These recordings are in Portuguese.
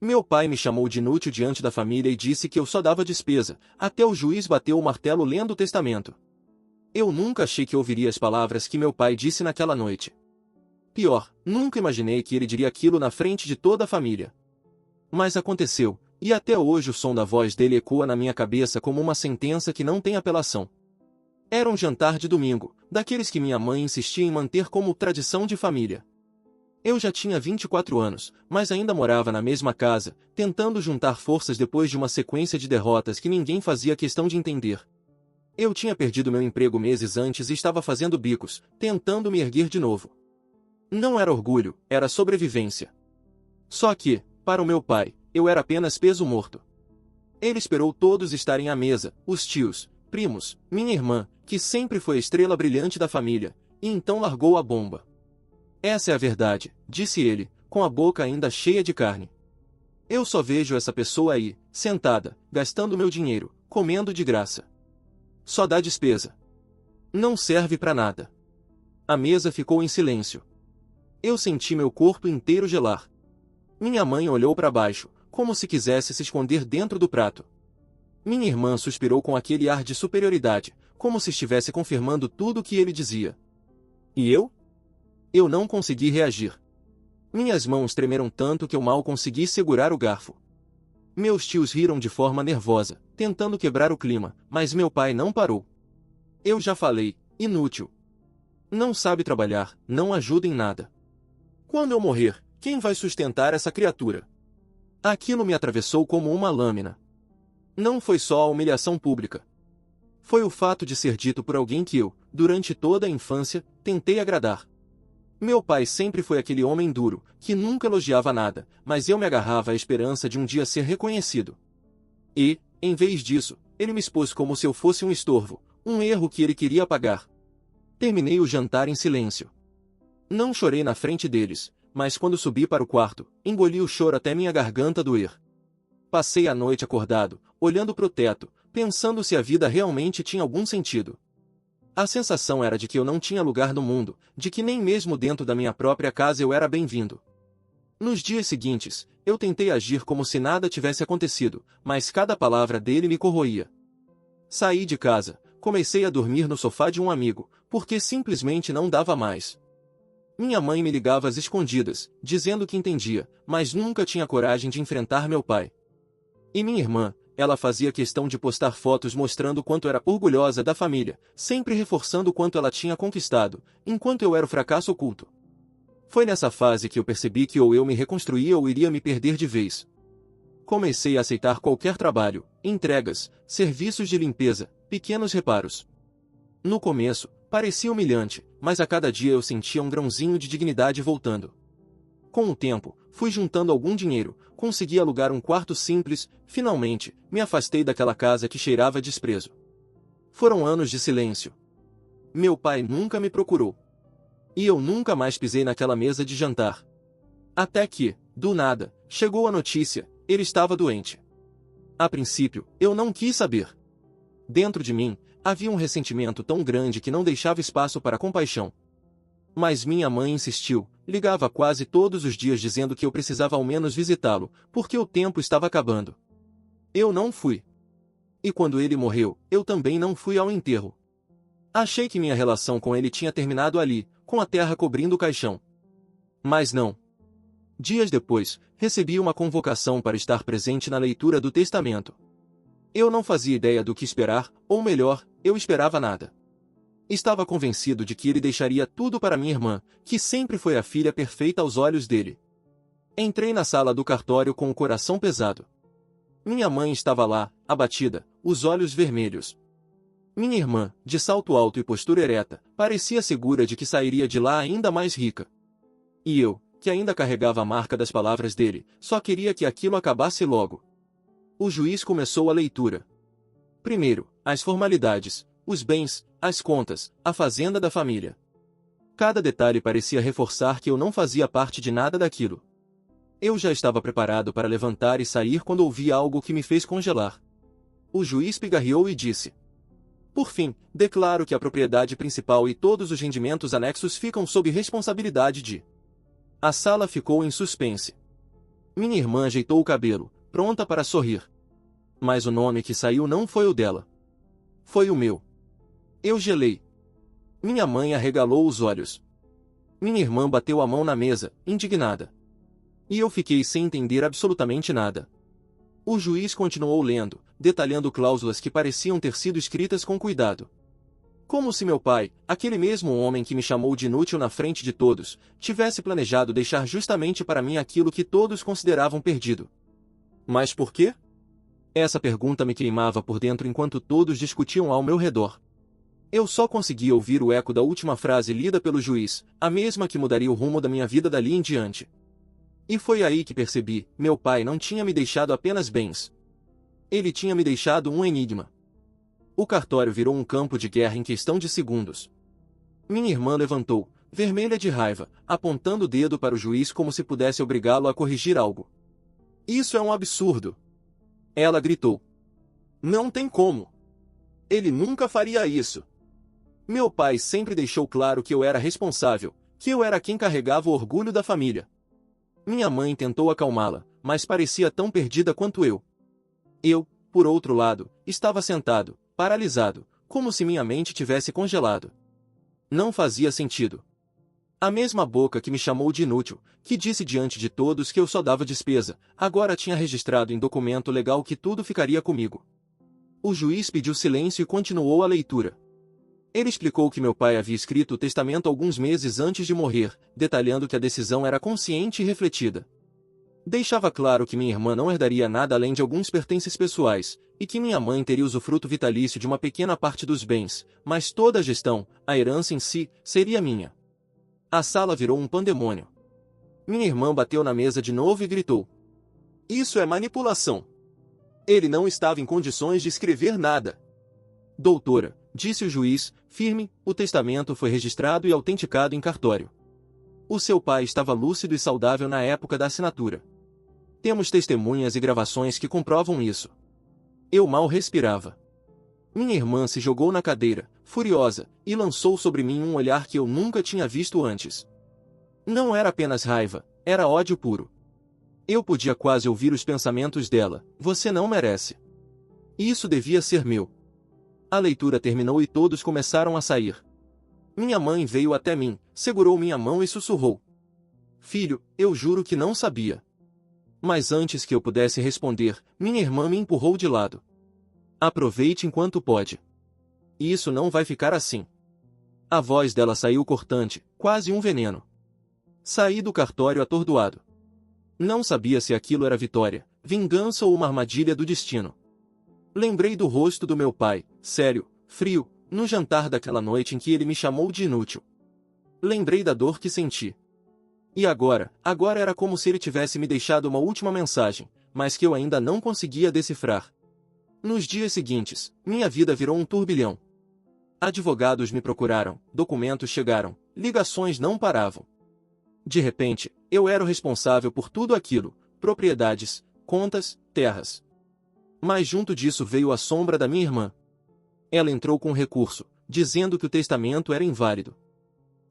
Meu pai me chamou de inútil diante da família e disse que eu só dava despesa, até o juiz bateu o martelo lendo o testamento. Eu nunca achei que ouviria as palavras que meu pai disse naquela noite. Pior, nunca imaginei que ele diria aquilo na frente de toda a família. Mas aconteceu, e até hoje o som da voz dele ecoa na minha cabeça como uma sentença que não tem apelação. Era um jantar de domingo, daqueles que minha mãe insistia em manter como tradição de família. Eu já tinha 24 anos, mas ainda morava na mesma casa, tentando juntar forças depois de uma sequência de derrotas que ninguém fazia questão de entender. Eu tinha perdido meu emprego meses antes e estava fazendo bicos, tentando me erguer de novo. Não era orgulho, era sobrevivência. Só que, para o meu pai, eu era apenas peso morto. Ele esperou todos estarem à mesa, os tios, primos, minha irmã, que sempre foi a estrela brilhante da família, e então largou a bomba. Essa é a verdade, disse ele, com a boca ainda cheia de carne. Eu só vejo essa pessoa aí, sentada, gastando meu dinheiro, comendo de graça. Só dá despesa. Não serve para nada. A mesa ficou em silêncio. Eu senti meu corpo inteiro gelar. Minha mãe olhou para baixo, como se quisesse se esconder dentro do prato. Minha irmã suspirou com aquele ar de superioridade, como se estivesse confirmando tudo o que ele dizia. E eu? Eu não consegui reagir. Minhas mãos tremeram tanto que eu mal consegui segurar o garfo. Meus tios riram de forma nervosa, tentando quebrar o clima, mas meu pai não parou. Eu já falei, inútil. Não sabe trabalhar, não ajuda em nada. Quando eu morrer, quem vai sustentar essa criatura? Aquilo me atravessou como uma lâmina. Não foi só a humilhação pública. Foi o fato de ser dito por alguém que eu, durante toda a infância, tentei agradar. Meu pai sempre foi aquele homem duro, que nunca elogiava nada, mas eu me agarrava à esperança de um dia ser reconhecido. E, em vez disso, ele me expôs como se eu fosse um estorvo, um erro que ele queria apagar. Terminei o jantar em silêncio. Não chorei na frente deles, mas quando subi para o quarto, engoli o choro até minha garganta doer. Passei a noite acordado, olhando para o teto, pensando se a vida realmente tinha algum sentido. A sensação era de que eu não tinha lugar no mundo, de que nem mesmo dentro da minha própria casa eu era bem-vindo. Nos dias seguintes, eu tentei agir como se nada tivesse acontecido, mas cada palavra dele me corroía. Saí de casa, comecei a dormir no sofá de um amigo, porque simplesmente não dava mais. Minha mãe me ligava às escondidas, dizendo que entendia, mas nunca tinha coragem de enfrentar meu pai. E minha irmã, ela fazia questão de postar fotos mostrando quanto era orgulhosa da família, sempre reforçando quanto ela tinha conquistado, enquanto eu era o fracasso oculto. Foi nessa fase que eu percebi que ou eu me reconstruía ou iria me perder de vez. Comecei a aceitar qualquer trabalho, entregas, serviços de limpeza, pequenos reparos. No começo, parecia humilhante, mas a cada dia eu sentia um grãozinho de dignidade voltando. Com o tempo, fui juntando algum dinheiro, consegui alugar um quarto simples, finalmente, me afastei daquela casa que cheirava a desprezo. Foram anos de silêncio. Meu pai nunca me procurou. E eu nunca mais pisei naquela mesa de jantar. Até que, do nada, chegou a notícia, ele estava doente. A princípio, eu não quis saber. Dentro de mim, havia um ressentimento tão grande que não deixava espaço para compaixão. Mas minha mãe insistiu, ligava quase todos os dias dizendo que eu precisava ao menos visitá-lo, porque o tempo estava acabando. Eu não fui. E quando ele morreu, eu também não fui ao enterro. Achei que minha relação com ele tinha terminado ali, com a terra cobrindo o caixão. Mas não. Dias depois, recebi uma convocação para estar presente na leitura do testamento. Eu não fazia ideia do que esperar, ou melhor, eu esperava nada. Estava convencido de que ele deixaria tudo para minha irmã, que sempre foi a filha perfeita aos olhos dele. Entrei na sala do cartório com o coração pesado. Minha mãe estava lá, abatida, os olhos vermelhos. Minha irmã, de salto alto e postura ereta, parecia segura de que sairia de lá ainda mais rica. E eu, que ainda carregava a marca das palavras dele, só queria que aquilo acabasse logo. O juiz começou a leitura. Primeiro, as formalidades, os bens, as contas, a fazenda da família. Cada detalhe parecia reforçar que eu não fazia parte de nada daquilo. Eu já estava preparado para levantar e sair quando ouvi algo que me fez congelar. O juiz pigarreou e disse: "Por fim, declaro que a propriedade principal e todos os rendimentos anexos ficam sob responsabilidade de..." A sala ficou em suspense. Minha irmã ajeitou o cabelo, pronta para sorrir. Mas o nome que saiu não foi o dela. Foi o meu. Eu gelei. Minha mãe arregalou os olhos. Minha irmã bateu a mão na mesa, indignada. E eu fiquei sem entender absolutamente nada. O juiz continuou lendo, detalhando cláusulas que pareciam ter sido escritas com cuidado. Como se meu pai, aquele mesmo homem que me chamou de inútil na frente de todos, tivesse planejado deixar justamente para mim aquilo que todos consideravam perdido. Mas por quê? Essa pergunta me queimava por dentro enquanto todos discutiam ao meu redor. Eu só conseguia ouvir o eco da última frase lida pelo juiz, a mesma que mudaria o rumo da minha vida dali em diante. E foi aí que percebi, meu pai não tinha me deixado apenas bens. Ele tinha me deixado um enigma. O cartório virou um campo de guerra em questão de segundos. Minha irmã levantou, vermelha de raiva, apontando o dedo para o juiz como se pudesse obrigá-lo a corrigir algo. Isso é um absurdo! Ela gritou. Não tem como! Ele nunca faria isso! Meu pai sempre deixou claro que eu era responsável, que eu era quem carregava o orgulho da família. Minha mãe tentou acalmá-la, mas parecia tão perdida quanto eu. Eu, por outro lado, estava sentado, paralisado, como se minha mente tivesse congelado. Não fazia sentido. A mesma boca que me chamou de inútil, que disse diante de todos que eu só dava despesa, agora tinha registrado em documento legal que tudo ficaria comigo. O juiz pediu silêncio e continuou a leitura. Ele explicou que meu pai havia escrito o testamento alguns meses antes de morrer, detalhando que a decisão era consciente e refletida. Deixava claro que minha irmã não herdaria nada além de alguns pertences pessoais, e que minha mãe teria usufruto vitalício de uma pequena parte dos bens, mas toda a gestão, a herança em si, seria minha. A sala virou um pandemônio. Minha irmã bateu na mesa de novo e gritou. Isso é manipulação. Ele não estava em condições de escrever nada. Doutora, disse o juiz, firme, o testamento foi registrado e autenticado em cartório. O seu pai estava lúcido e saudável na época da assinatura. Temos testemunhas e gravações que comprovam isso. Eu mal respirava. Minha irmã se jogou na cadeira, furiosa, e lançou sobre mim um olhar que eu nunca tinha visto antes. Não era apenas raiva, era ódio puro. Eu podia quase ouvir os pensamentos dela, você não merece. Isso devia ser meu. A leitura terminou e todos começaram a sair. Minha mãe veio até mim, segurou minha mão e sussurrou. Filho, eu juro que não sabia. Mas antes que eu pudesse responder, minha irmã me empurrou de lado. Aproveite enquanto pode. Isso não vai ficar assim. A voz dela saiu cortante, quase um veneno. Saí do cartório atordoado. Não sabia se aquilo era vitória, vingança ou uma armadilha do destino. Lembrei do rosto do meu pai, sério, frio, no jantar daquela noite em que ele me chamou de inútil. Lembrei da dor que senti. E agora era como se ele tivesse me deixado uma última mensagem, mas que eu ainda não conseguia decifrar. Nos dias seguintes, minha vida virou um turbilhão. Advogados me procuraram, documentos chegaram, ligações não paravam. De repente, eu era o responsável por tudo aquilo, propriedades, contas, terras. Mas junto disso veio a sombra da minha irmã. Ela entrou com recurso, dizendo que o testamento era inválido.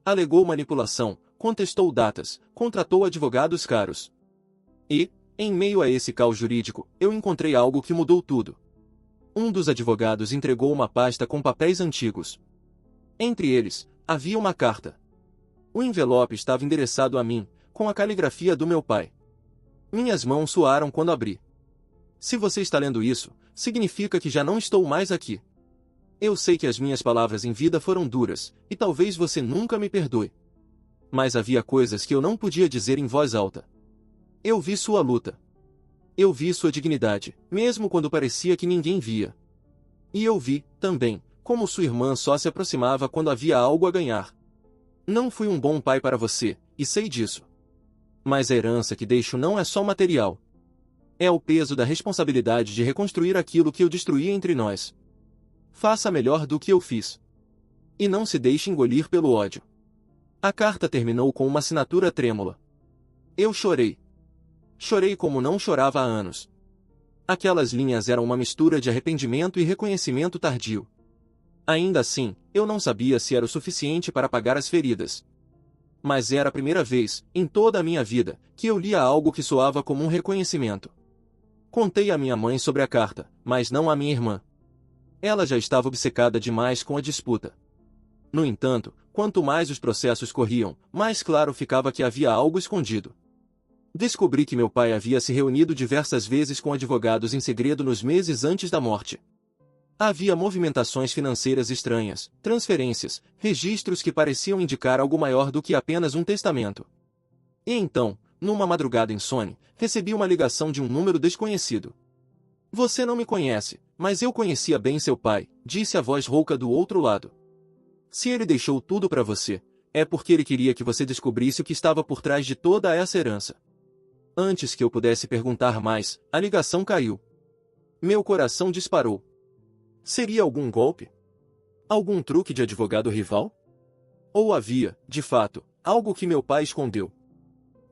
Alegou manipulação, contestou datas, contratou advogados caros. E, em meio a esse caos jurídico, eu encontrei algo que mudou tudo. Um dos advogados entregou uma pasta com papéis antigos. Entre eles, havia uma carta. O envelope estava endereçado a mim, com a caligrafia do meu pai. Minhas mãos suaram quando abri. Se você está lendo isso, significa que já não estou mais aqui. Eu sei que as minhas palavras em vida foram duras, e talvez você nunca me perdoe. Mas havia coisas que eu não podia dizer em voz alta. Eu vi sua luta. Eu vi sua dignidade, mesmo quando parecia que ninguém via. E eu vi, também, como sua irmã só se aproximava quando havia algo a ganhar. Não fui um bom pai para você, e sei disso. Mas a herança que deixo não é só material. É o peso da responsabilidade de reconstruir aquilo que eu destruí entre nós. Faça melhor do que eu fiz. E não se deixe engolir pelo ódio. A carta terminou com uma assinatura trêmula. Eu chorei. Chorei como não chorava há anos. Aquelas linhas eram uma mistura de arrependimento e reconhecimento tardio. Ainda assim, eu não sabia se era o suficiente para apagar as feridas. Mas era a primeira vez, em toda a minha vida, que eu lia algo que soava como um reconhecimento. Contei à minha mãe sobre a carta, mas não à minha irmã. Ela já estava obcecada demais com a disputa. No entanto, quanto mais os processos corriam, mais claro ficava que havia algo escondido. Descobri que meu pai havia se reunido diversas vezes com advogados em segredo nos meses antes da morte. Havia movimentações financeiras estranhas, transferências, registros que pareciam indicar algo maior do que apenas um testamento. E então, numa madrugada insone, recebi uma ligação de um número desconhecido. Você não me conhece, mas eu conhecia bem seu pai, disse a voz rouca do outro lado. Se ele deixou tudo para você, é porque ele queria que você descobrisse o que estava por trás de toda essa herança. Antes que eu pudesse perguntar mais, a ligação caiu. Meu coração disparou. Seria algum golpe? Algum truque de advogado rival? Ou havia, de fato, algo que meu pai escondeu?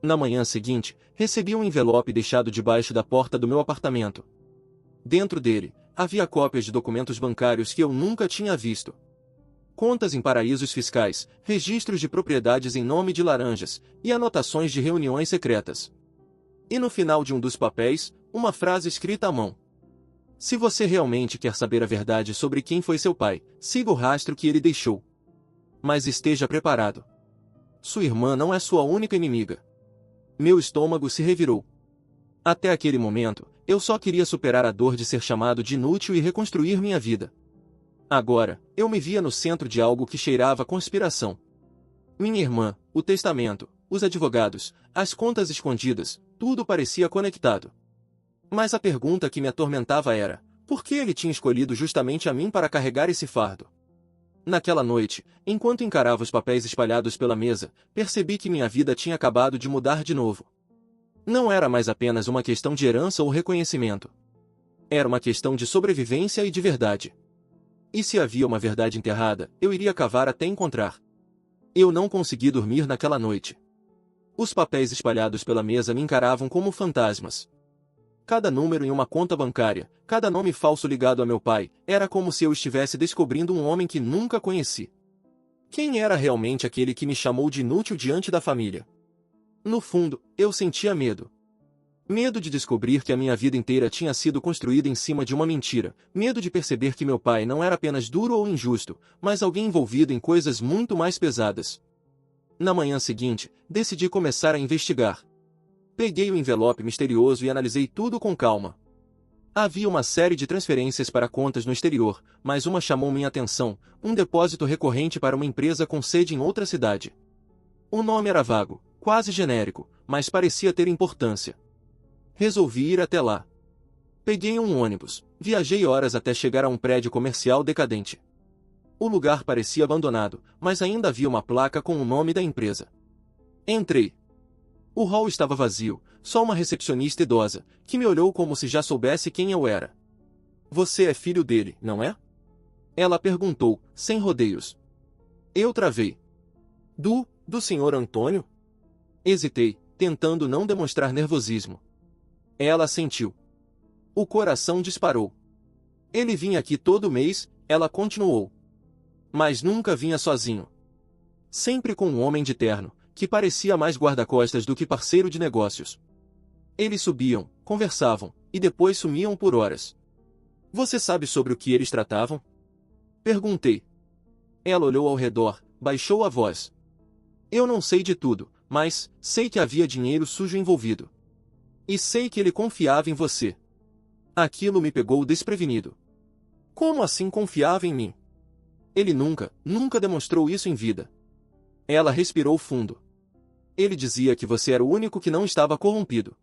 Na manhã seguinte, recebi um envelope deixado debaixo da porta do meu apartamento. Dentro dele, havia cópias de documentos bancários que eu nunca tinha visto. Contas em paraísos fiscais, registros de propriedades em nome de laranjas, e anotações de reuniões secretas. E no final de um dos papéis, uma frase escrita à mão. Se você realmente quer saber a verdade sobre quem foi seu pai, siga o rastro que ele deixou. Mas esteja preparado. Sua irmã não é sua única inimiga. Meu estômago se revirou. Até aquele momento, eu só queria superar a dor de ser chamado de inútil e reconstruir minha vida. Agora, eu me via no centro de algo que cheirava a conspiração. Minha irmã, o testamento, os advogados, as contas escondidas, tudo parecia conectado. Mas a pergunta que me atormentava era, por que ele tinha escolhido justamente a mim para carregar esse fardo? Naquela noite, enquanto encarava os papéis espalhados pela mesa, percebi que minha vida tinha acabado de mudar de novo. Não era mais apenas uma questão de herança ou reconhecimento. Era uma questão de sobrevivência e de verdade. E se havia uma verdade enterrada, eu iria cavar até encontrar. Eu não consegui dormir naquela noite. Os papéis espalhados pela mesa me encaravam como fantasmas. Cada número em uma conta bancária, cada nome falso ligado a meu pai, era como se eu estivesse descobrindo um homem que nunca conheci. Quem era realmente aquele que me chamou de inútil diante da família? No fundo, eu sentia medo. Medo de descobrir que a minha vida inteira tinha sido construída em cima de uma mentira, medo de perceber que meu pai não era apenas duro ou injusto, mas alguém envolvido em coisas muito mais pesadas. Na manhã seguinte, decidi começar a investigar. Peguei o envelope misterioso e analisei tudo com calma. Havia uma série de transferências para contas no exterior, mas uma chamou minha atenção, um depósito recorrente para uma empresa com sede em outra cidade. O nome era vago, quase genérico, mas parecia ter importância. Resolvi ir até lá. Peguei um ônibus, viajei horas até chegar a um prédio comercial decadente. O lugar parecia abandonado, mas ainda havia uma placa com o nome da empresa. Entrei. O hall estava vazio, só uma recepcionista idosa, que me olhou como se já soubesse quem eu era. Você é filho dele, não é? Ela perguntou, sem rodeios. Eu travei. Do senhor Antônio? Hesitei, tentando não demonstrar nervosismo. Ela assentiu. O coração disparou. Ele vinha aqui todo mês, ela continuou. Mas nunca vinha sozinho. Sempre com um homem de terno, que parecia mais guarda-costas do que parceiro de negócios. Eles subiam, conversavam, e depois sumiam por horas. Você sabe sobre o que eles tratavam? Perguntei. Ela olhou ao redor, baixou a voz. Eu não sei de tudo, mas sei que havia dinheiro sujo envolvido. E sei que ele confiava em você. Aquilo me pegou desprevenido. Como assim confiava em mim? Ele nunca demonstrou isso em vida. Ela respirou fundo. Ele dizia que você era o único que não estava corrompido.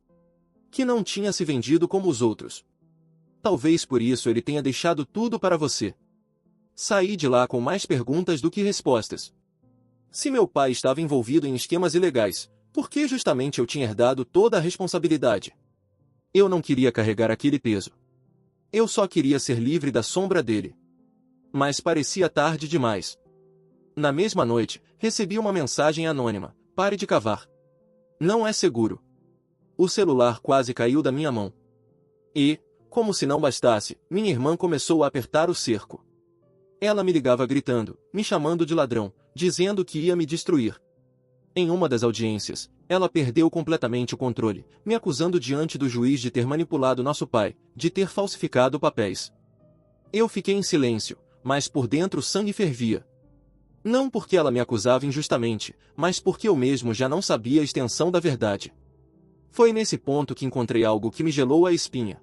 Que não tinha se vendido como os outros. Talvez por isso ele tenha deixado tudo para você. Saí de lá com mais perguntas do que respostas. Se meu pai estava envolvido em esquemas ilegais, por que justamente eu tinha herdado toda a responsabilidade? Eu não queria carregar aquele peso. Eu só queria ser livre da sombra dele. Mas parecia tarde demais. Na mesma noite, recebi uma mensagem anônima. Pare de cavar. Não é seguro. O celular quase caiu da minha mão. E, como se não bastasse, minha irmã começou a apertar o cerco. Ela me ligava gritando, me chamando de ladrão, dizendo que ia me destruir. Em uma das audiências, ela perdeu completamente o controle, me acusando diante do juiz de ter manipulado nosso pai, de ter falsificado papéis. Eu fiquei em silêncio, mas por dentro o sangue fervia. Não porque ela me acusava injustamente, mas porque eu mesmo já não sabia a extensão da verdade. Foi nesse ponto que encontrei algo que me gelou a espinha.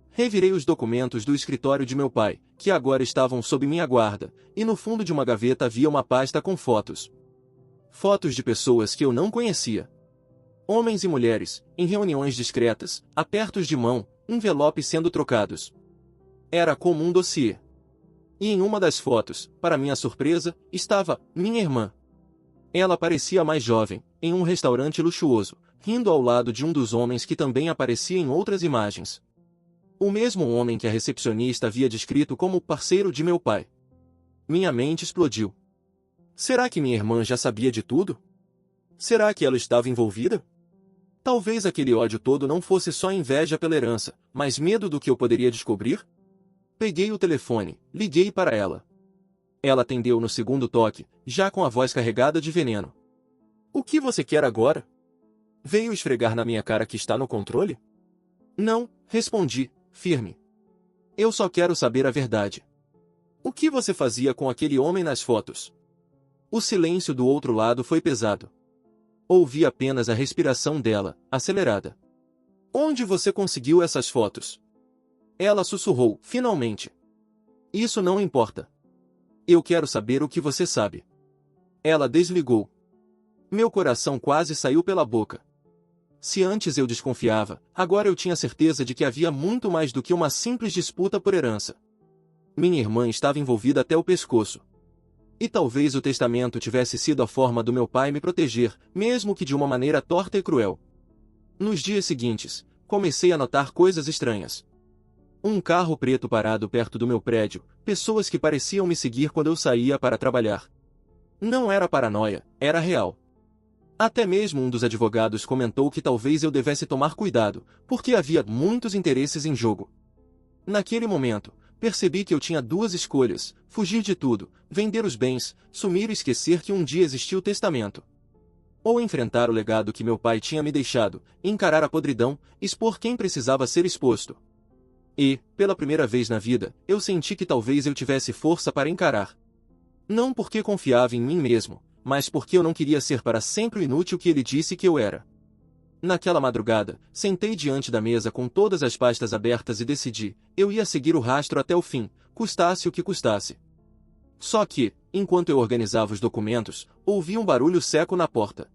Revirei os documentos do escritório de meu pai, que agora estavam sob minha guarda, e no fundo de uma gaveta havia uma pasta com fotos. Fotos de pessoas que eu não conhecia. Homens e mulheres, em reuniões discretas, apertos de mão, envelopes sendo trocados. Era como um dossiê. E em uma das fotos, para minha surpresa, estava minha irmã. Ela parecia mais jovem, em um restaurante luxuoso, rindo ao lado de um dos homens que também aparecia em outras imagens. O mesmo homem que a recepcionista havia descrito como o parceiro de meu pai. Minha mente explodiu. Será que minha irmã já sabia de tudo? Será que ela estava envolvida? Talvez aquele ódio todo não fosse só inveja pela herança, mas medo do que eu poderia descobrir? Peguei o telefone, liguei para ela. Ela atendeu no segundo toque, já com a voz carregada de veneno. O que você quer agora? Veio esfregar na minha cara que está no controle? Não, respondi, firme. Eu só quero saber a verdade. O que você fazia com aquele homem nas fotos? O silêncio do outro lado foi pesado. Ouvi apenas a respiração dela, acelerada. Onde você conseguiu essas fotos? Ela sussurrou, finalmente. Isso não importa. Eu quero saber o que você sabe. Ela desligou. Meu coração quase saiu pela boca. Se antes eu desconfiava, agora eu tinha certeza de que havia muito mais do que uma simples disputa por herança. Minha irmã estava envolvida até o pescoço. E talvez o testamento tivesse sido a forma do meu pai me proteger, mesmo que de uma maneira torta e cruel. Nos dias seguintes, comecei a notar coisas estranhas. Um carro preto parado perto do meu prédio, pessoas que pareciam me seguir quando eu saía para trabalhar. Não era paranoia, era real. Até mesmo um dos advogados comentou que talvez eu devesse tomar cuidado, porque havia muitos interesses em jogo. Naquele momento, percebi que eu tinha duas escolhas: fugir de tudo, vender os bens, sumir e esquecer que um dia existiu o testamento. Ou enfrentar o legado que meu pai tinha me deixado, encarar a podridão, expor quem precisava ser exposto. E, pela primeira vez na vida, eu senti que talvez eu tivesse força para encarar. Não porque confiava em mim mesmo, mas porque eu não queria ser para sempre o inútil que ele disse que eu era. Naquela madrugada, sentei diante da mesa com todas as pastas abertas e decidi, eu ia seguir o rastro até o fim, custasse o que custasse. Só que, enquanto eu organizava os documentos, ouvi um barulho seco na porta.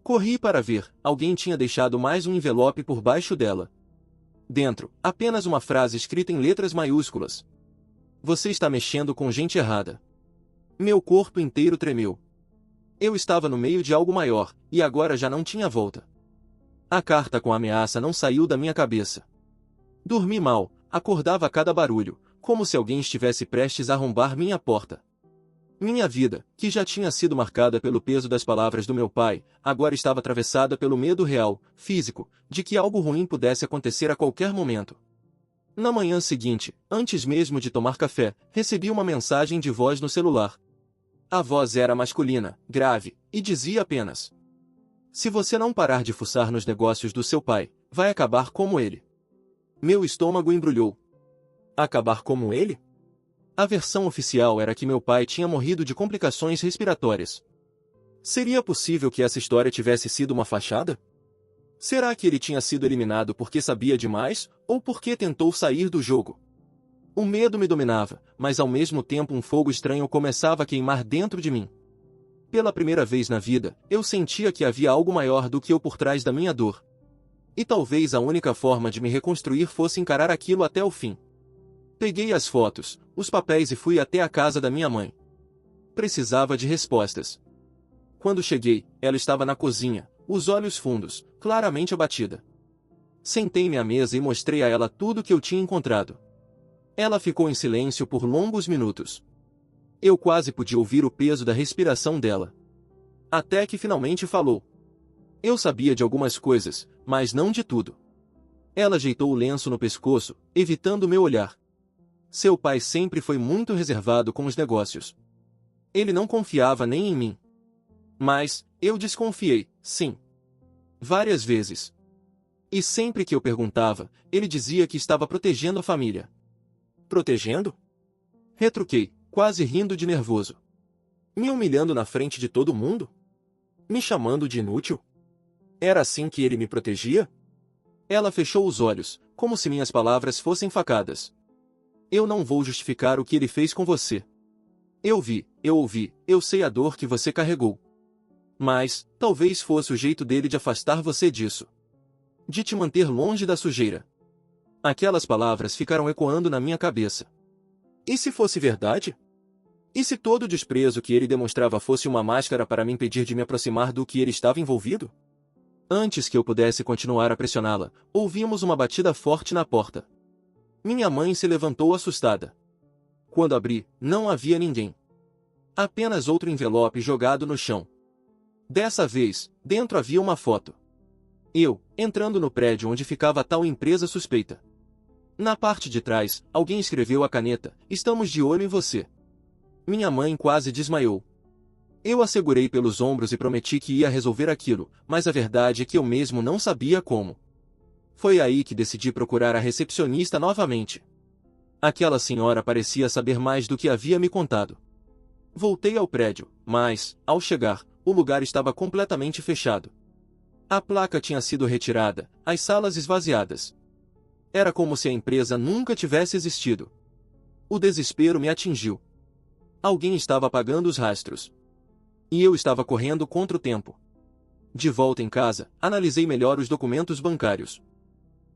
Corri para ver, alguém tinha deixado mais um envelope por baixo dela. Dentro, apenas uma frase escrita em letras maiúsculas. Você está mexendo com gente errada. Meu corpo inteiro tremeu. Eu estava no meio de algo maior, e agora já não tinha volta. A carta com a ameaça não saiu da minha cabeça. Dormi mal, acordava a cada barulho, como se alguém estivesse prestes a arrombar minha porta. Minha vida, que já tinha sido marcada pelo peso das palavras do meu pai, agora estava atravessada pelo medo real, físico, de que algo ruim pudesse acontecer a qualquer momento. Na manhã seguinte, antes mesmo de tomar café, recebi uma mensagem de voz no celular. A voz era masculina, grave, e dizia apenas: se você não parar de fuçar nos negócios do seu pai, vai acabar como ele. Meu estômago embrulhou. Acabar como ele? A versão oficial era que meu pai tinha morrido de complicações respiratórias. Seria possível que essa história tivesse sido uma fachada? Será que ele tinha sido eliminado porque sabia demais, ou porque tentou sair do jogo? O medo me dominava, mas ao mesmo tempo um fogo estranho começava a queimar dentro de mim. Pela primeira vez na vida, eu sentia que havia algo maior do que eu por trás da minha dor. E talvez a única forma de me reconstruir fosse encarar aquilo até o fim. Peguei as fotos, os papéis e fui até a casa da minha mãe. Precisava de respostas. Quando cheguei, ela estava na cozinha, os olhos fundos, claramente abatida. Sentei-me à mesa e mostrei a ela tudo o que eu tinha encontrado. Ela ficou em silêncio por longos minutos. Eu quase podia ouvir o peso da respiração dela. Até que finalmente falou. Eu sabia de algumas coisas, mas não de tudo. Ela ajeitou o lenço no pescoço, evitando meu olhar. Seu pai sempre foi muito reservado com os negócios. Ele não confiava nem em mim. Mas, eu desconfiei, sim. Várias vezes. E sempre que eu perguntava, ele dizia que estava protegendo a família. Protegendo? Retruquei, quase rindo de nervoso. Me humilhando na frente de todo mundo? Me chamando de inútil? Era assim que ele me protegia? Ela fechou os olhos, como se minhas palavras fossem facadas. Eu não vou justificar o que ele fez com você. Eu vi, eu ouvi, eu sei a dor que você carregou. Mas, talvez fosse o jeito dele de afastar você disso. De te manter longe da sujeira. Aquelas palavras ficaram ecoando na minha cabeça. E se fosse verdade? E se todo o desprezo que ele demonstrava fosse uma máscara para me impedir de me aproximar do que ele estava envolvido? Antes que eu pudesse continuar a pressioná-la, ouvimos uma batida forte na porta. Minha mãe se levantou assustada. Quando abri, não havia ninguém. Apenas outro envelope jogado no chão. Dessa vez, dentro havia uma foto. Eu, entrando no prédio onde ficava tal empresa suspeita. Na parte de trás, alguém escreveu a caneta: "Estamos de olho em você." Minha mãe quase desmaiou. Eu a segurei pelos ombros e prometi que ia resolver aquilo, mas a verdade é que eu mesmo não sabia como. Foi aí que decidi procurar a recepcionista novamente. Aquela senhora parecia saber mais do que havia me contado. Voltei ao prédio, mas, ao chegar, o lugar estava completamente fechado. A placa tinha sido retirada, as salas esvaziadas. Era como se a empresa nunca tivesse existido. O desespero me atingiu. Alguém estava apagando os rastros. E eu estava correndo contra o tempo. De volta em casa, analisei melhor os documentos bancários.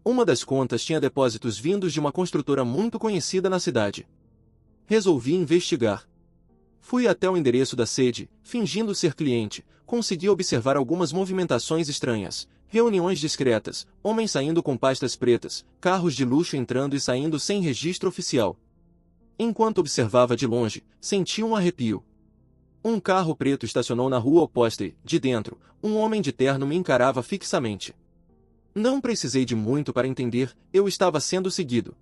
Uma das contas tinha depósitos vindos de uma construtora muito conhecida na cidade. Resolvi investigar. Fui até o endereço da sede, fingindo ser cliente, consegui observar algumas movimentações estranhas, reuniões discretas, homens saindo com pastas pretas, carros de luxo entrando e saindo sem registro oficial. Enquanto observava de longe, senti um arrepio. Um carro preto estacionou na rua oposta e, de dentro, um homem de terno me encarava fixamente. Não precisei de muito para entender, eu estava sendo seguido.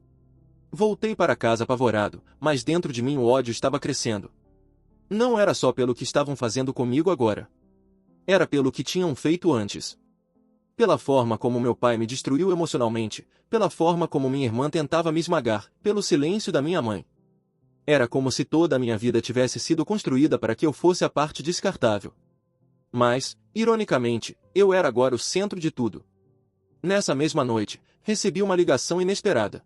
Voltei para casa apavorado, mas dentro de mim o ódio estava crescendo. Não era só pelo que estavam fazendo comigo agora. Era pelo que tinham feito antes. Pela forma como meu pai me destruiu emocionalmente, pela forma como minha irmã tentava me esmagar, pelo silêncio da minha mãe. Era como se toda a minha vida tivesse sido construída para que eu fosse a parte descartável. Mas, ironicamente, eu era agora o centro de tudo. Nessa mesma noite, recebi uma ligação inesperada.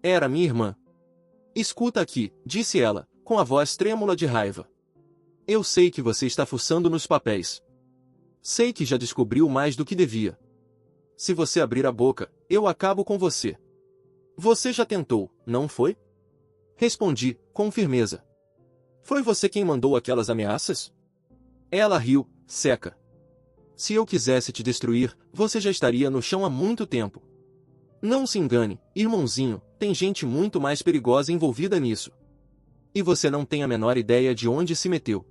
Era minha irmã. "Escuta aqui", disse ela, com a voz trêmula de raiva. "Eu sei que você está fuçando nos papéis. Sei que já descobriu mais do que devia. Se você abrir a boca, eu acabo com você. Você já tentou, não foi?" Respondi, com firmeza. "Foi você quem mandou aquelas ameaças?" Ela riu, seca. "Se eu quisesse te destruir, você já estaria no chão há muito tempo. Não se engane, irmãozinho, tem gente muito mais perigosa envolvida nisso. E você não tem a menor ideia de onde se meteu."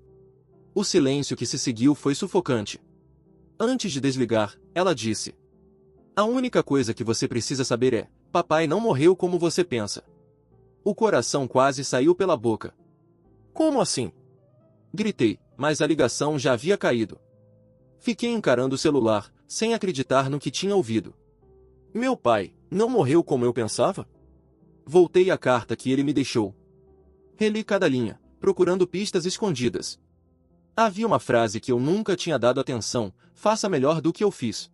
O silêncio que se seguiu foi sufocante. Antes de desligar, ela disse: "A única coisa que você precisa saber é: papai não morreu como você pensa." O coração quase saiu pela boca. "Como assim?" Gritei, mas a ligação já havia caído. Fiquei encarando o celular, sem acreditar no que tinha ouvido. Meu pai não morreu como eu pensava? Voltei à carta que ele me deixou. Reli cada linha, procurando pistas escondidas. Havia uma frase que eu nunca tinha dado atenção: "Faça melhor do que eu fiz.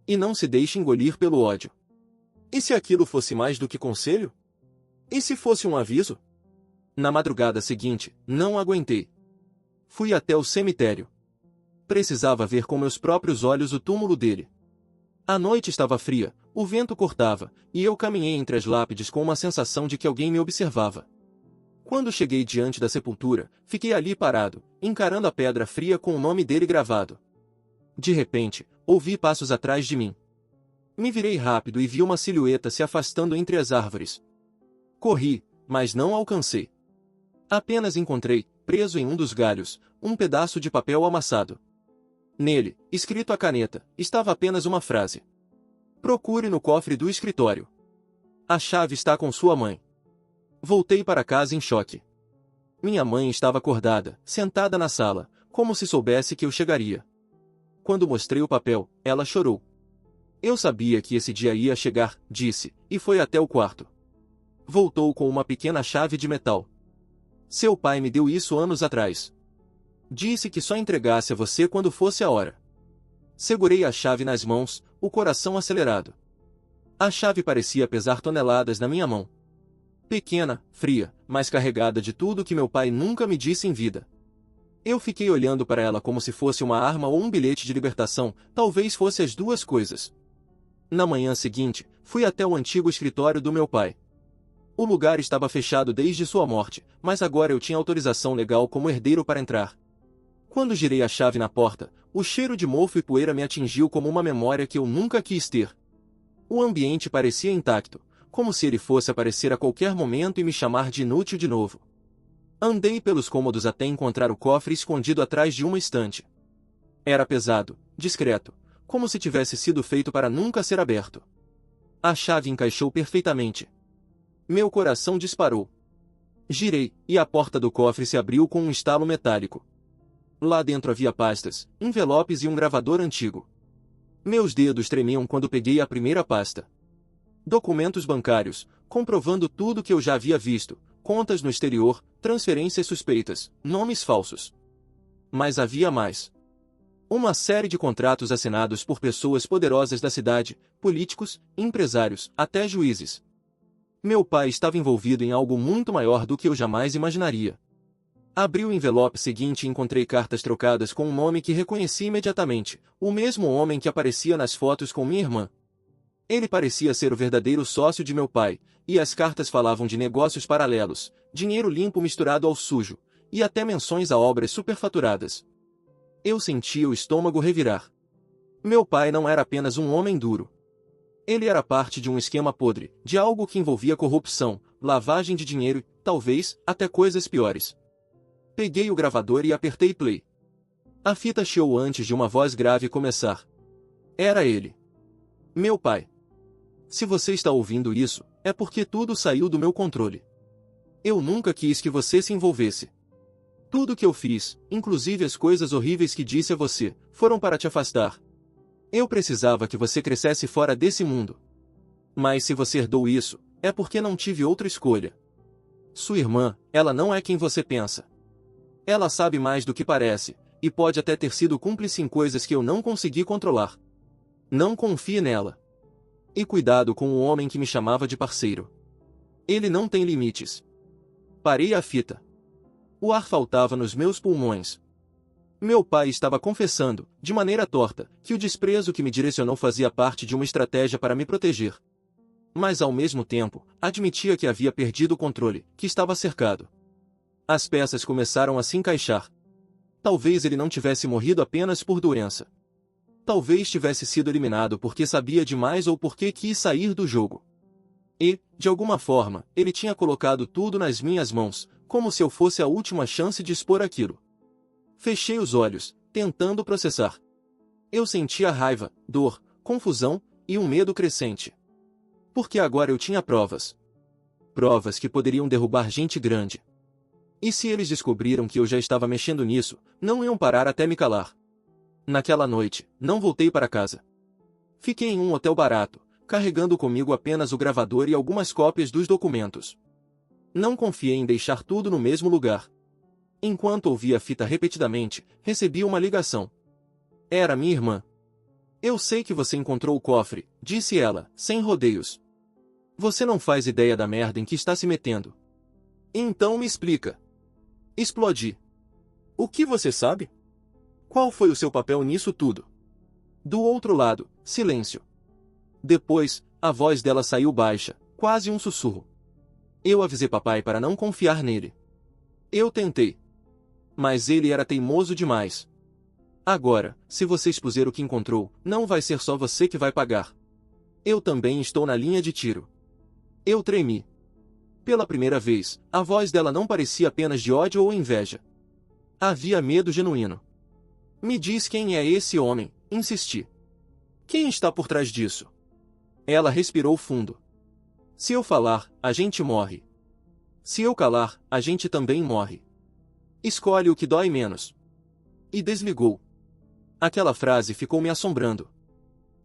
E não se deixe engolir pelo ódio." E se aquilo fosse mais do que conselho? E se fosse um aviso? Na madrugada seguinte, não aguentei. Fui até o cemitério. Precisava ver com meus próprios olhos o túmulo dele. A noite estava fria, o vento cortava, e eu caminhei entre as lápides com uma sensação de que alguém me observava. Quando cheguei diante da sepultura, fiquei ali parado, encarando a pedra fria com o nome dele gravado. De repente, ouvi passos atrás de mim. Me virei rápido e vi uma silhueta se afastando entre as árvores. Corri, mas não alcancei. Apenas encontrei, preso em um dos galhos, um pedaço de papel amassado. Nele, escrito à caneta, estava apenas uma frase: "Procure no cofre do escritório. A chave está com sua mãe." Voltei para casa em choque. Minha mãe estava acordada, sentada na sala, como se soubesse que eu chegaria. Quando mostrei o papel, ela chorou. Eu sabia que esse dia ia chegar, disse, e foi até o quarto. Voltou com uma pequena chave de metal. Seu pai me deu isso anos atrás. Disse que só entregasse a você quando fosse a hora. Segurei a chave nas mãos, o coração acelerado. A chave parecia pesar toneladas na minha mão. Pequena, fria, mas carregada de tudo que meu pai nunca me disse em vida. Eu fiquei olhando para ela como se fosse uma arma ou um bilhete de libertação, talvez fosse as duas coisas. Na manhã seguinte, fui até o antigo escritório do meu pai. O lugar estava fechado desde sua morte, mas agora eu tinha autorização legal como herdeiro para entrar. Quando girei a chave na porta, o cheiro de mofo e poeira me atingiu como uma memória que eu nunca quis ter. O ambiente parecia intacto, como se ele fosse aparecer a qualquer momento e me chamar de inútil de novo. Andei pelos cômodos até encontrar o cofre escondido atrás de uma estante. Era pesado, discreto, como se tivesse sido feito para nunca ser aberto. A chave encaixou perfeitamente. Meu coração disparou. Girei, e a porta do cofre se abriu com um estalo metálico. Lá dentro havia pastas, envelopes e um gravador antigo. Meus dedos tremiam quando peguei a primeira pasta. Documentos bancários, comprovando tudo que eu já havia visto, contas no exterior, transferências suspeitas, nomes falsos. Mas havia mais. Uma série de contratos assinados por pessoas poderosas da cidade, políticos, empresários, até juízes. Meu pai estava envolvido em algo muito maior do que eu jamais imaginaria. Abri o envelope seguinte e encontrei cartas trocadas com um nome que reconheci imediatamente, o mesmo homem que aparecia nas fotos com minha irmã. Ele parecia ser o verdadeiro sócio de meu pai, e as cartas falavam de negócios paralelos, dinheiro limpo misturado ao sujo, e até menções a obras superfaturadas. Eu sentia o estômago revirar. Meu pai não era apenas um homem duro. Ele era parte de um esquema podre, de algo que envolvia corrupção, lavagem de dinheiro e, talvez, até coisas piores. Peguei o gravador e apertei play. A fita chiou antes de uma voz grave começar. Era ele. Meu pai. Se você está ouvindo isso, é porque tudo saiu do meu controle. Eu nunca quis que você se envolvesse. Tudo que eu fiz, inclusive as coisas horríveis que disse a você, foram para te afastar. Eu precisava que você crescesse fora desse mundo. Mas se você herdou isso, é porque não tive outra escolha. Sua irmã, ela não é quem você pensa. Ela sabe mais do que parece, e pode até ter sido cúmplice em coisas que eu não consegui controlar. Não confie nela. E cuidado com o homem que me chamava de parceiro. Ele não tem limites. Parei a fita. O ar faltava nos meus pulmões. Meu pai estava confessando, de maneira torta, que o desprezo que me direcionou fazia parte de uma estratégia para me proteger. Mas ao mesmo tempo, admitia que havia perdido o controle, que estava cercado. As peças começaram a se encaixar. Talvez ele não tivesse morrido apenas por doença. Talvez tivesse sido eliminado porque sabia demais ou porque quis sair do jogo. E, de alguma forma, ele tinha colocado tudo nas minhas mãos, como se eu fosse a última chance de expor aquilo. Fechei os olhos, tentando processar. Eu sentia raiva, dor, confusão e um medo crescente. Porque agora eu tinha provas. Provas que poderiam derrubar gente grande. E se eles descobriram que eu já estava mexendo nisso, não iam parar até me calar. Naquela noite, não voltei para casa. Fiquei em um hotel barato, carregando comigo apenas o gravador e algumas cópias dos documentos. Não confiei em deixar tudo no mesmo lugar. Enquanto ouvia a fita repetidamente, recebi uma ligação. Era minha irmã. Eu sei que você encontrou o cofre, disse ela, sem rodeios. Você não faz ideia da merda em que está se metendo. Então me explica. Explodi. O que você sabe? Qual foi o seu papel nisso tudo? Do outro lado, silêncio. Depois, a voz dela saiu baixa, quase um sussurro. Eu avisei papai para não confiar nele. Eu tentei. Mas ele era teimoso demais. Agora, se você expuser o que encontrou, não vai ser só você que vai pagar. Eu também estou na linha de tiro. Eu tremi. Pela primeira vez, a voz dela não parecia apenas de ódio ou inveja. Havia medo genuíno. Me diz quem é esse homem, insisti. Quem está por trás disso? Ela respirou fundo. Se eu falar, a gente morre. Se eu calar, a gente também morre. Escolhe o que dói menos. E desligou. Aquela frase ficou me assombrando.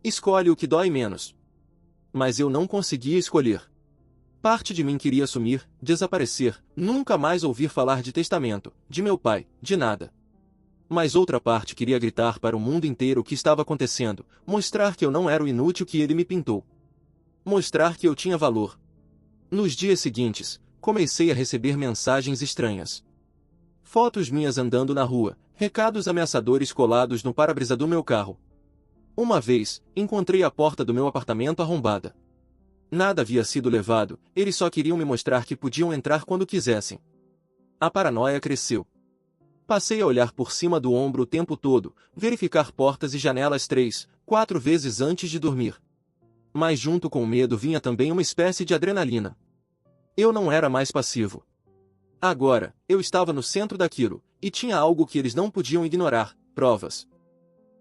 Escolhe o que dói menos. Mas eu não conseguia escolher. Parte de mim queria sumir, desaparecer, nunca mais ouvir falar de testamento, de meu pai, de nada. Mas outra parte queria gritar para o mundo inteiro o que estava acontecendo, mostrar que eu não era o inútil que ele me pintou. Mostrar que eu tinha valor. Nos dias seguintes, comecei a receber mensagens estranhas. Fotos minhas andando na rua, recados ameaçadores colados no para-brisa do meu carro. Uma vez, encontrei a porta do meu apartamento arrombada. Nada havia sido levado, eles só queriam me mostrar que podiam entrar quando quisessem. A paranoia cresceu. Passei a olhar por cima do ombro o tempo todo, verificar portas e janelas 3, 4 vezes antes de dormir. Mas junto com o medo vinha também uma espécie de adrenalina. Eu não era mais passivo. Agora, eu estava no centro daquilo, e tinha algo que eles não podiam ignorar: provas.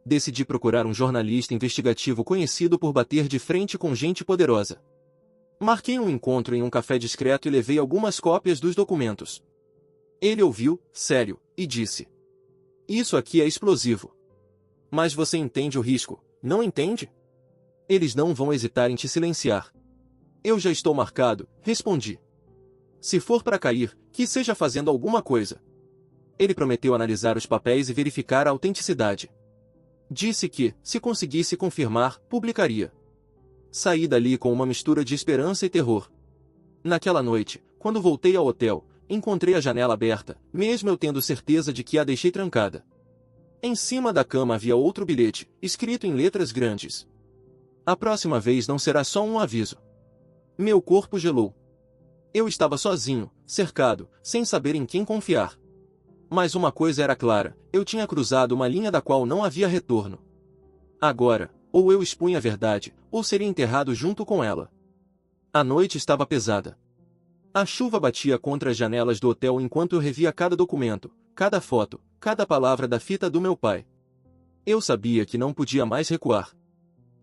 Decidi procurar um jornalista investigativo conhecido por bater de frente com gente poderosa. Marquei um encontro em um café discreto e levei algumas cópias dos documentos. Ele ouviu, sério, e disse: "Isso aqui é explosivo. Mas você entende o risco, não entende? Eles não vão hesitar em te silenciar." "Eu já estou marcado", respondi. "Se for para cair, que seja fazendo alguma coisa." Ele prometeu analisar os papéis e verificar a autenticidade. Disse que, se conseguisse confirmar, publicaria. Saí dali com uma mistura de esperança e terror. Naquela noite, quando voltei ao hotel, encontrei a janela aberta, mesmo eu tendo certeza de que a deixei trancada. Em cima da cama havia outro bilhete, escrito em letras grandes: "A próxima vez não será só um aviso." Meu corpo gelou. Eu estava sozinho, cercado, sem saber em quem confiar. Mas uma coisa era clara: eu tinha cruzado uma linha da qual não havia retorno. Agora, ou eu expunha a verdade, ou seria enterrado junto com ela. A noite estava pesada. A chuva batia contra as janelas do hotel enquanto eu revia cada documento, cada foto, cada palavra da fita do meu pai. Eu sabia que não podia mais recuar.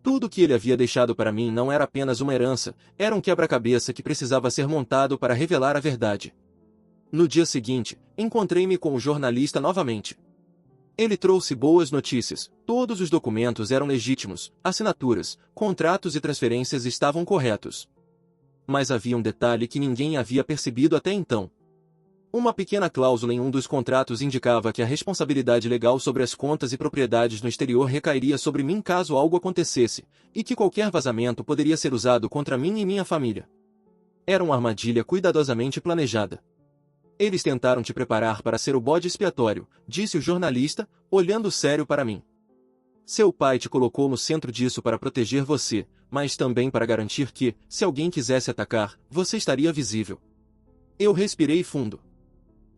Tudo que ele havia deixado para mim não era apenas uma herança, era um quebra-cabeça que precisava ser montado para revelar a verdade. No dia seguinte, encontrei-me com o jornalista novamente. Ele trouxe boas notícias: todos os documentos eram legítimos, assinaturas, contratos e transferências estavam corretos. Mas havia um detalhe que ninguém havia percebido até então. Uma pequena cláusula em um dos contratos indicava que a responsabilidade legal sobre as contas e propriedades no exterior recairia sobre mim caso algo acontecesse, e que qualquer vazamento poderia ser usado contra mim e minha família. Era uma armadilha cuidadosamente planejada. "Eles tentaram te preparar para ser o bode expiatório", disse o jornalista, olhando sério para mim. "Seu pai te colocou no centro disso para proteger você, mas também para garantir que, se alguém quisesse atacar, você estaria visível." Eu respirei fundo.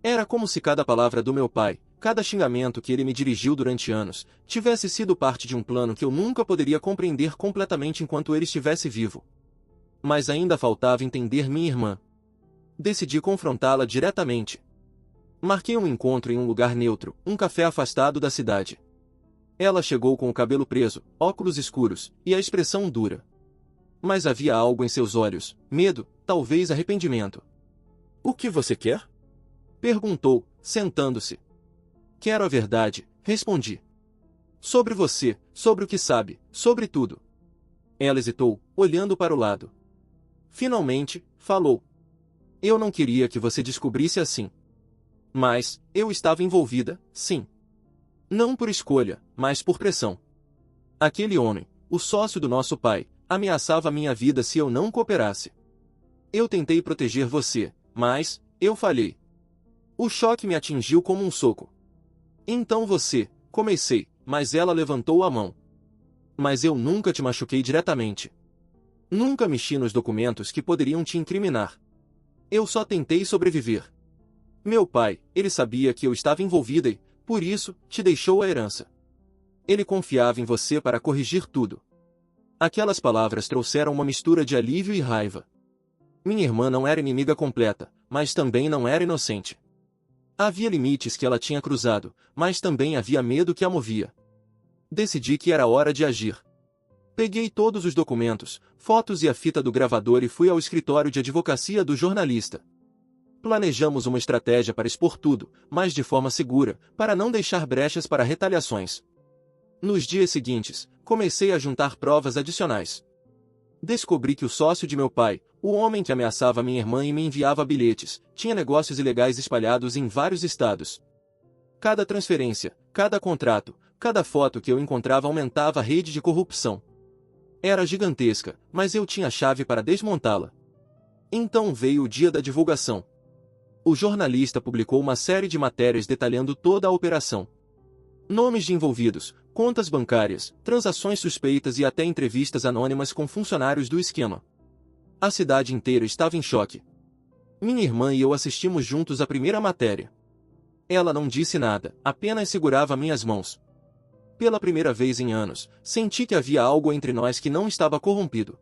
Era como se cada palavra do meu pai, cada xingamento que ele me dirigiu durante anos, tivesse sido parte de um plano que eu nunca poderia compreender completamente enquanto ele estivesse vivo. Mas ainda faltava entender minha irmã. Decidi confrontá-la diretamente. Marquei um encontro em um lugar neutro, um café afastado da cidade. Ela chegou com o cabelo preso, óculos escuros, e a expressão dura. Mas havia algo em seus olhos: medo, talvez arrependimento. "O que você quer?" perguntou, sentando-se. "Quero a verdade", respondi. "Sobre você, sobre o que sabe, sobre tudo." Ela hesitou, olhando para o lado. Finalmente, falou: "Eu não queria que você descobrisse assim. Mas, eu estava envolvida, sim. Não por escolha, mas por pressão. Aquele homem, o sócio do nosso pai, ameaçava minha vida se eu não cooperasse. Eu tentei proteger você, mas, eu falhei. O choque me atingiu como um soco. Então você", comecei, mas ela levantou a mão. "Mas eu nunca te machuquei diretamente. Nunca mexi nos documentos que poderiam te incriminar. Eu só tentei sobreviver. Meu pai, ele sabia que eu estava envolvida e, por isso, te deixou a herança. Ele confiava em você para corrigir tudo." Aquelas palavras trouxeram uma mistura de alívio e raiva. Minha irmã não era inimiga completa, mas também não era inocente. Havia limites que ela tinha cruzado, mas também havia medo que a movia. Decidi que era hora de agir. Peguei todos os documentos, fotos e a fita do gravador e fui ao escritório de advocacia do jornalista. Planejamos uma estratégia para expor tudo, mas de forma segura, para não deixar brechas para retaliações. Nos dias seguintes, comecei a juntar provas adicionais. Descobri que o sócio de meu pai, o homem que ameaçava minha irmã e me enviava bilhetes, tinha negócios ilegais espalhados em vários estados. Cada transferência, cada contrato, cada foto que eu encontrava aumentava a rede de corrupção. Era gigantesca, mas eu tinha a chave para desmontá-la. Então veio o dia da divulgação. O jornalista publicou uma série de matérias detalhando toda a operação. Nomes de envolvidos, contas bancárias, transações suspeitas e até entrevistas anônimas com funcionários do esquema. A cidade inteira estava em choque. Minha irmã e eu assistimos juntos à primeira matéria. Ela não disse nada, apenas segurava minhas mãos. Pela primeira vez em anos, senti que havia algo entre nós que não estava corrompido.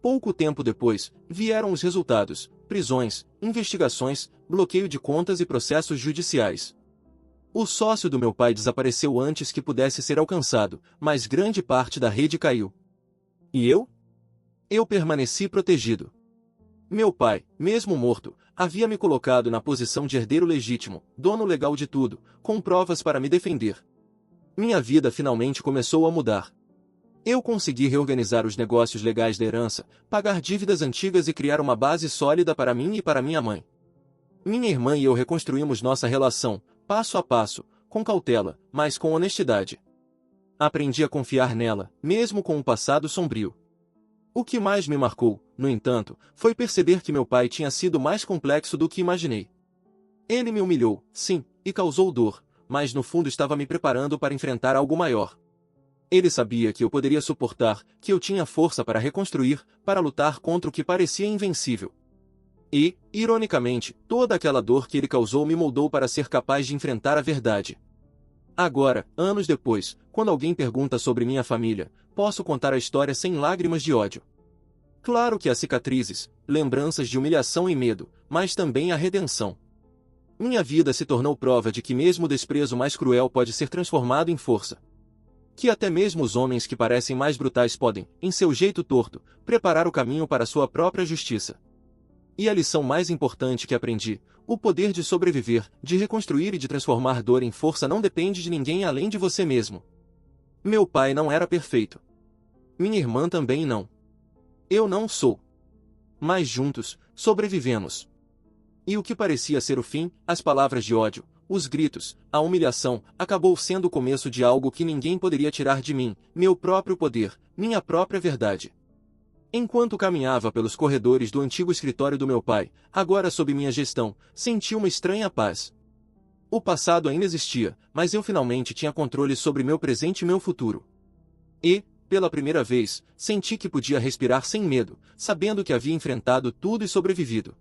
Pouco tempo depois, vieram os resultados: prisões, investigações, bloqueio de contas e processos judiciais. O sócio do meu pai desapareceu antes que pudesse ser alcançado, mas grande parte da rede caiu. E eu? Eu permaneci protegido. Meu pai, mesmo morto, havia me colocado na posição de herdeiro legítimo, dono legal de tudo, com provas para me defender. Minha vida finalmente começou a mudar. Eu consegui reorganizar os negócios legais da herança, pagar dívidas antigas e criar uma base sólida para mim e para minha mãe. Minha irmã e eu reconstruímos nossa relação, passo a passo, com cautela, mas com honestidade. Aprendi a confiar nela, mesmo com um passado sombrio. O que mais me marcou, no entanto, foi perceber que meu pai tinha sido mais complexo do que imaginei. Ele me humilhou, sim, e causou dor, mas no fundo estava me preparando para enfrentar algo maior. Ele sabia que eu poderia suportar, que eu tinha força para reconstruir, para lutar contra o que parecia invencível. E, ironicamente, toda aquela dor que ele causou me moldou para ser capaz de enfrentar a verdade. Agora, anos depois, quando alguém pergunta sobre minha família, posso contar a história sem lágrimas de ódio. Claro que há cicatrizes, lembranças de humilhação e medo, mas também a redenção. Minha vida se tornou prova de que mesmo o desprezo mais cruel pode ser transformado em força. Que até mesmo os homens que parecem mais brutais podem, em seu jeito torto, preparar o caminho para sua própria justiça. E a lição mais importante que aprendi: o poder de sobreviver, de reconstruir e de transformar dor em força não depende de ninguém além de você mesmo. Meu pai não era perfeito. Minha irmã também não. Eu não sou. Mas juntos, sobrevivemos. E o que parecia ser o fim, as palavras de ódio, os gritos, a humilhação, acabou sendo o começo de algo que ninguém poderia tirar de mim: meu próprio poder, minha própria verdade. Enquanto caminhava pelos corredores do antigo escritório do meu pai, agora sob minha gestão, senti uma estranha paz. O passado ainda existia, mas eu finalmente tinha controle sobre meu presente e meu futuro. E, pela primeira vez, senti que podia respirar sem medo, sabendo que havia enfrentado tudo e sobrevivido.